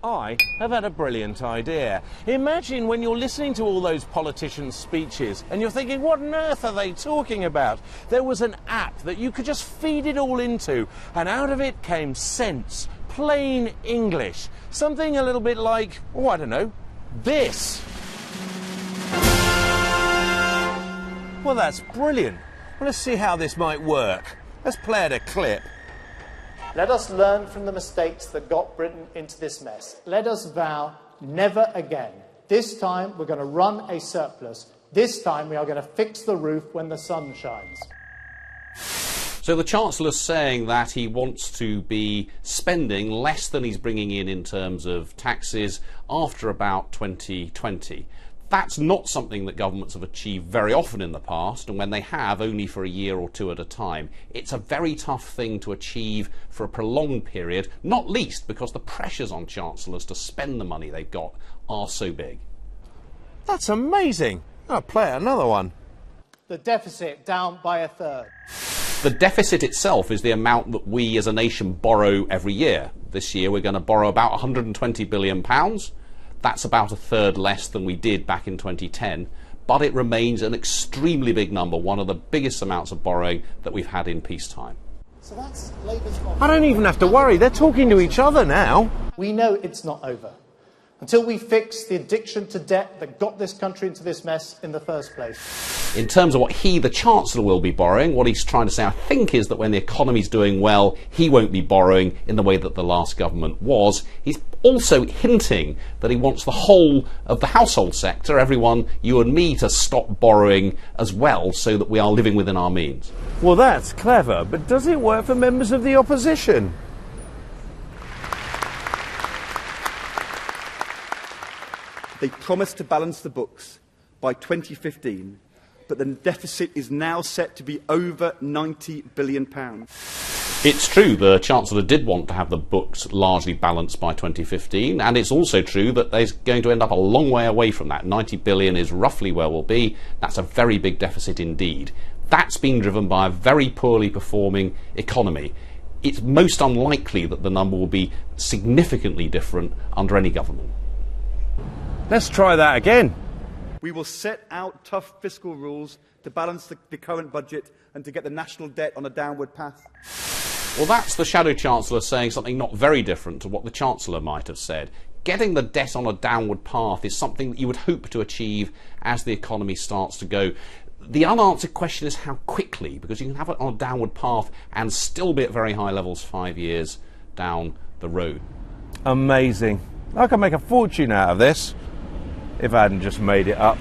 I have had a brilliant idea. Imagine when you're listening to all those politicians' speeches and you're thinking, what on earth are they talking about? There was an app that you could just feed it all into, and out of it came sense, plain English. Something a little bit like, oh, I don't know, this. Well, that's brilliant. Well, let's see how this might work. Let's play it a clip. Let us learn from the mistakes that got Britain into this mess. Let us vow never again. This time we're going to run a surplus. This time we are going to fix the roof when the sun shines. So the Chancellor's saying that he wants to be spending less than he's bringing in terms of taxes after about 2020. That's not something that governments have achieved very often in the past, and when they have, only for a year or two at a time. It's a very tough thing to achieve for a prolonged period, not least because the pressures on chancellors to spend the money they've got are so big. That's amazing. I'll play another one. The deficit down by a third. The deficit itself is the amount that we as a nation borrow every year. This year we're going to borrow about £120 billion. That's about a third less than we did back in 2010, but it remains an extremely big number, one of the biggest amounts of borrowing that we've had in peacetime. So that's Labour's I don't even have to worry, they're talking to each other now. We know it's not over until we fix the addiction to debt that got this country into this mess in the first place. In terms of what he, the Chancellor, will be borrowing, what he's trying to say, I think, is that when the economy's doing well, he won't be borrowing in the way that the last government was. He's also hinting that he wants the whole of the household sector, everyone, you and me, to stop borrowing as well, so that we are living within our means. Well, that's clever, but does it work for members of the opposition? They promised to balance the books by 2015, but the deficit is now set to be over £90 billion. It's true the Chancellor did want to have the books largely balanced by 2015, and it's also true that they're going to end up a long way away from that. 90 billion is roughly where we'll be. That's a very big deficit indeed. That's been driven by a very poorly performing economy. It's most unlikely that the number will be significantly different under any government. Let's try that again. We will set out tough fiscal rules to balance the current budget and to get the national debt on a downward path. Well, that's the Shadow Chancellor saying something not very different to what the Chancellor might have said. Getting the debt on a downward path is something that you would hope to achieve as the economy starts to go. The unanswered question is how quickly, because you can have it on a downward path and still be at very high levels 5 years down the road. Amazing. I could make a fortune out of this if I hadn't just made it up.